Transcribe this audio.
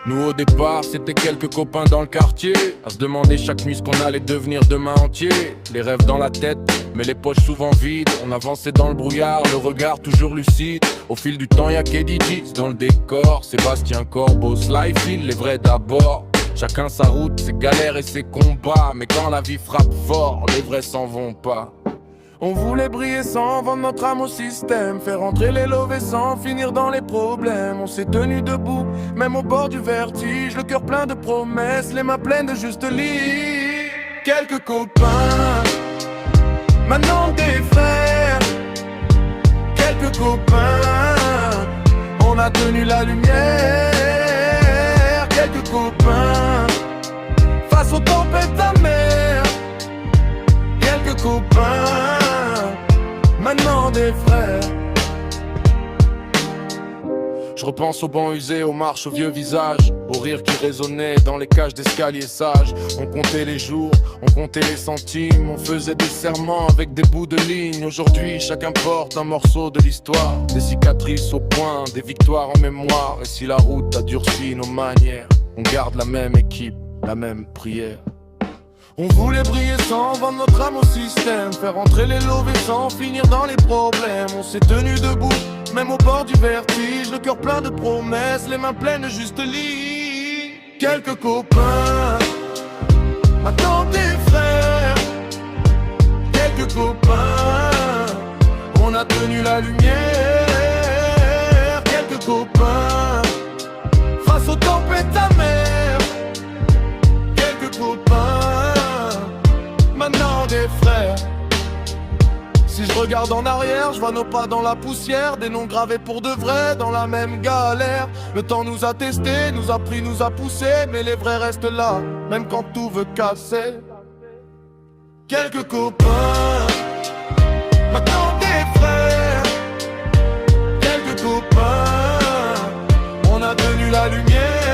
Nous au départ c'était quelques copains dans le quartier, à se demander chaque nuit ce qu'on allait devenir demain entier. Les rêves dans la tête, mais les poches souvent vides. On avançait dans le brouillard, le regard toujours lucide. Au fil du temps y'a KDG dans le décor, Sébastien Corbeau, Slyfield, les vrais d'abord. Chacun sa route, ses galères et ses combats. Mais quand la vie frappe fort, les vrais s'en vont pas. On voulait briller sans vendre notre âme au système, faire entrer les lovés sans finir dans les problèmes. On s'est tenu debout, même au bord du vertige, le cœur plein de promesses, les mains pleines de juste lit. Quelques copains, maintenant des frères. Quelques copains, on a tenu la lumière. Quelques copains, face aux tempêtes amères. Quelques copains, maintenant des frères. Je repense aux bancs usés, aux marches, aux vieux visages, aux rires qui résonnaient dans les cages d'escaliers sages. On comptait les jours, on comptait les centimes, on faisait des serments avec des bouts de ligne. Aujourd'hui chacun porte un morceau de l'histoire, des cicatrices au poing, des victoires en mémoire. Et si la route a durci nos manières, on garde la même équipe, la même prière. On voulait briller sans vendre notre âme au système, faire entrer les lovés sans finir dans les problèmes. On s'est tenu debout, même au bord du vertige, le cœur plein de promesses, les mains pleines de juste lit. Quelques copains, maintenant des frères. Quelques copains, on a tenu la lumière. Quelques copains, face aux tempêtes amères. Quelques copains, maintenant des frères. Si je regarde en arrière, je vois nos pas dans la poussière, des noms gravés pour de vrai dans la même galère. Le temps nous a testés, nous a pris, nous a poussés, mais les vrais restent là, même quand tout veut casser. Quelques copains, maintenant des frères. Quelques copains, on a tenu la lumière.